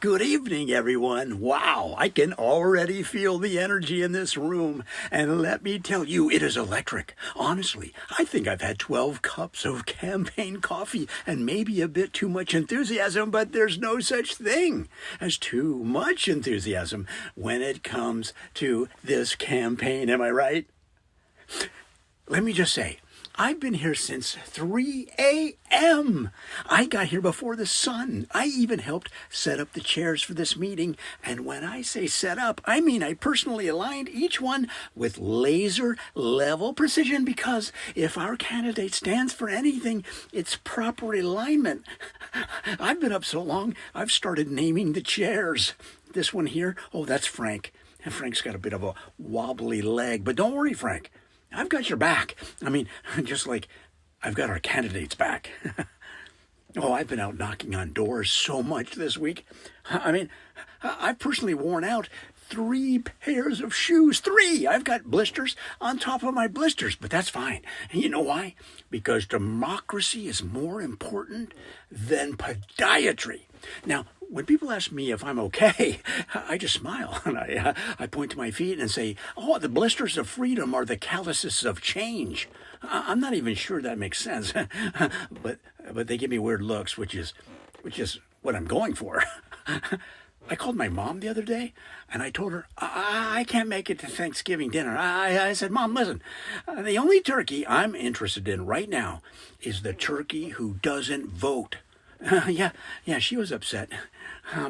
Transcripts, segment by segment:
Good evening, everyone. Wow, I can already feel the energy in this room. And let me tell you, it is electric. Honestly, I think I've had 12 cups of campaign coffee and maybe a bit too much enthusiasm, but there's no such thing as too much enthusiasm when it comes to this campaign. Am I right? Let me just say, I've been here since 3 a.m. I got here before the sun. I even helped set up the chairs for this meeting. And when I say set up, I mean I personally aligned each one with laser level precision, because if our candidate stands for anything, it's proper alignment. I've been up so long, I've started naming the chairs. This one here, oh, that's Frank. And Frank's got a bit of a wobbly leg, but don't worry, Frank. I've got your back. I mean, just like I've got our candidates' back. Oh, I've been out knocking on doors so much this week. I mean, I've personally worn out 3 pairs of shoes. 3! I've got blisters on top of my blisters, but that's fine. And you know why? Because democracy is more important than podiatry. Now, when people ask me if I'm okay, I just smile and I point to my feet and say, oh, the blisters of freedom are the calluses of change. I'm not even sure that makes sense, but they give me weird looks, which is what I'm going for. I called my mom the other day, and I told her, I can't make it to Thanksgiving dinner. I said, Mom, listen, the only turkey I'm interested in right now is the turkey who doesn't vote. Yeah, she was upset.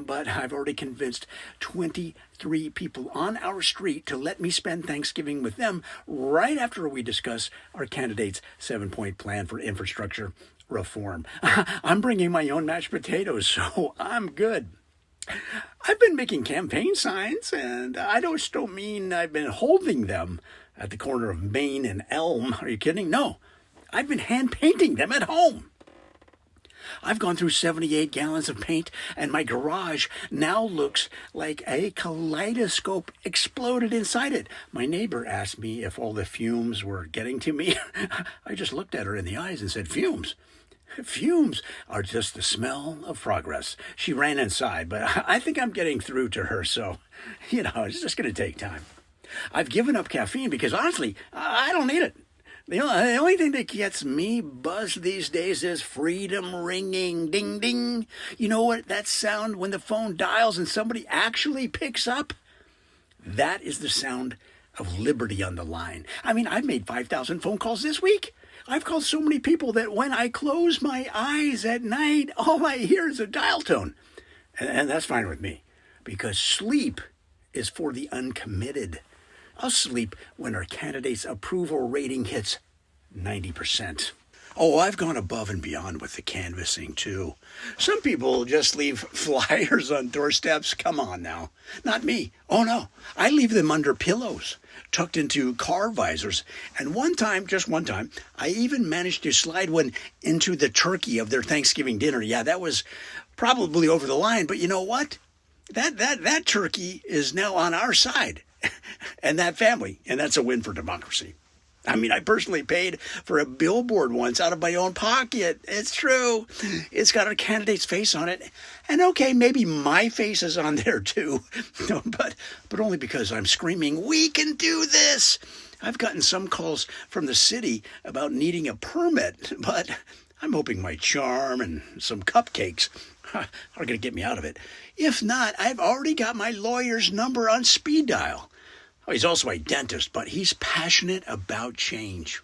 But I've already convinced 23 people on our street to let me spend Thanksgiving with them right after we discuss our candidate's 7-point plan for infrastructure reform. I'm bringing my own mashed potatoes, so I'm good. I've been making campaign signs, and I just don't mean I've been holding them at the corner of Main and Elm. Are you kidding? No, I've been hand painting them at home. I've gone through 78 gallons of paint, and my garage now looks like a kaleidoscope exploded inside it. My neighbor asked me if all the fumes were getting to me. I just looked at her in the eyes and said, fumes? Fumes are just the smell of progress. She ran inside, but I think I'm getting through to her, so, it's just going to take time. I've given up caffeine because, honestly, I don't need it. The only thing that gets me buzzed these days is freedom ringing, ding, ding. You know what that sound when the phone dials and somebody actually picks up? That is the sound of liberty on the line. I mean, I've made 5,000 phone calls this week. I've called so many people that when I close my eyes at night, all I hear is a dial tone. And that's fine with me, because sleep is for the uncommitted. I'll sleep when our candidate's approval rating hits 90%. Oh, I've gone above and beyond with the canvassing, too. Some people just leave flyers on doorsteps. Come on now. Not me. Oh, no. I leave them under pillows, tucked into car visors. And just one time, I even managed to slide one into the turkey of their Thanksgiving dinner. Yeah, that was probably over the line. But you know what? That turkey is now on our side. And that family, and that's a win for democracy. I mean, I personally paid for a billboard once out of my own pocket. It's true. It's got our candidate's face on it. And okay, maybe my face is on there too. but only because I'm screaming, we can do this. I've gotten some calls from the city about needing a permit, but I'm hoping my charm and some cupcakes are going to get me out of it. If not, I've already got my lawyer's number on speed dial. Oh, he's also a dentist, but he's passionate about change.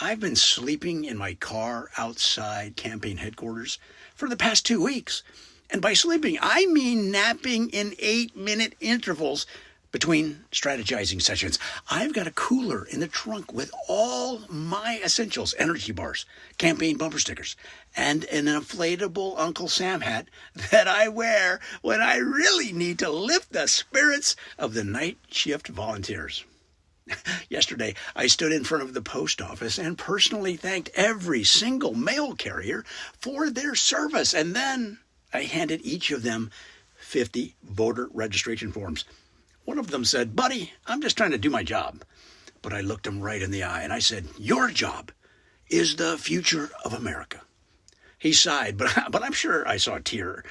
I've been sleeping in my car outside campaign headquarters for the past 2 weeks. And by sleeping, I mean napping in 8-minute intervals between strategizing sessions. I've got a cooler in the trunk with all my essentials, energy bars, campaign bumper stickers, and an inflatable Uncle Sam hat that I wear when I really need to lift the spirits of the night shift volunteers. Yesterday, I stood in front of the post office and personally thanked every single mail carrier for their service. And then I handed each of them 50 voter registration forms. One of them said, buddy, I'm just trying to do my job. But I looked him right in the eye and I said, your job is the future of America. He sighed, but I'm sure I saw a tear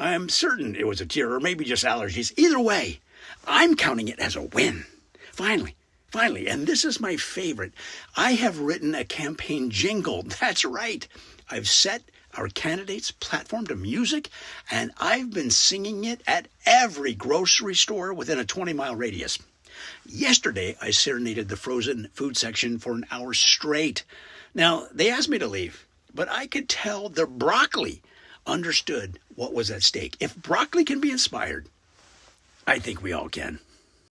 I'm certain it was a tear or maybe just allergies. Either way, I'm counting it as a win. Finally, and this is my favorite, I have written a campaign jingle. That's right. I've set our candidate's platform to music, and I've been singing it at every grocery store within a 20-mile radius. Yesterday, I serenaded the frozen food section for an hour straight. Now, they asked me to leave, but I could tell the broccoli understood what was at stake. If broccoli can be inspired, I think we all can.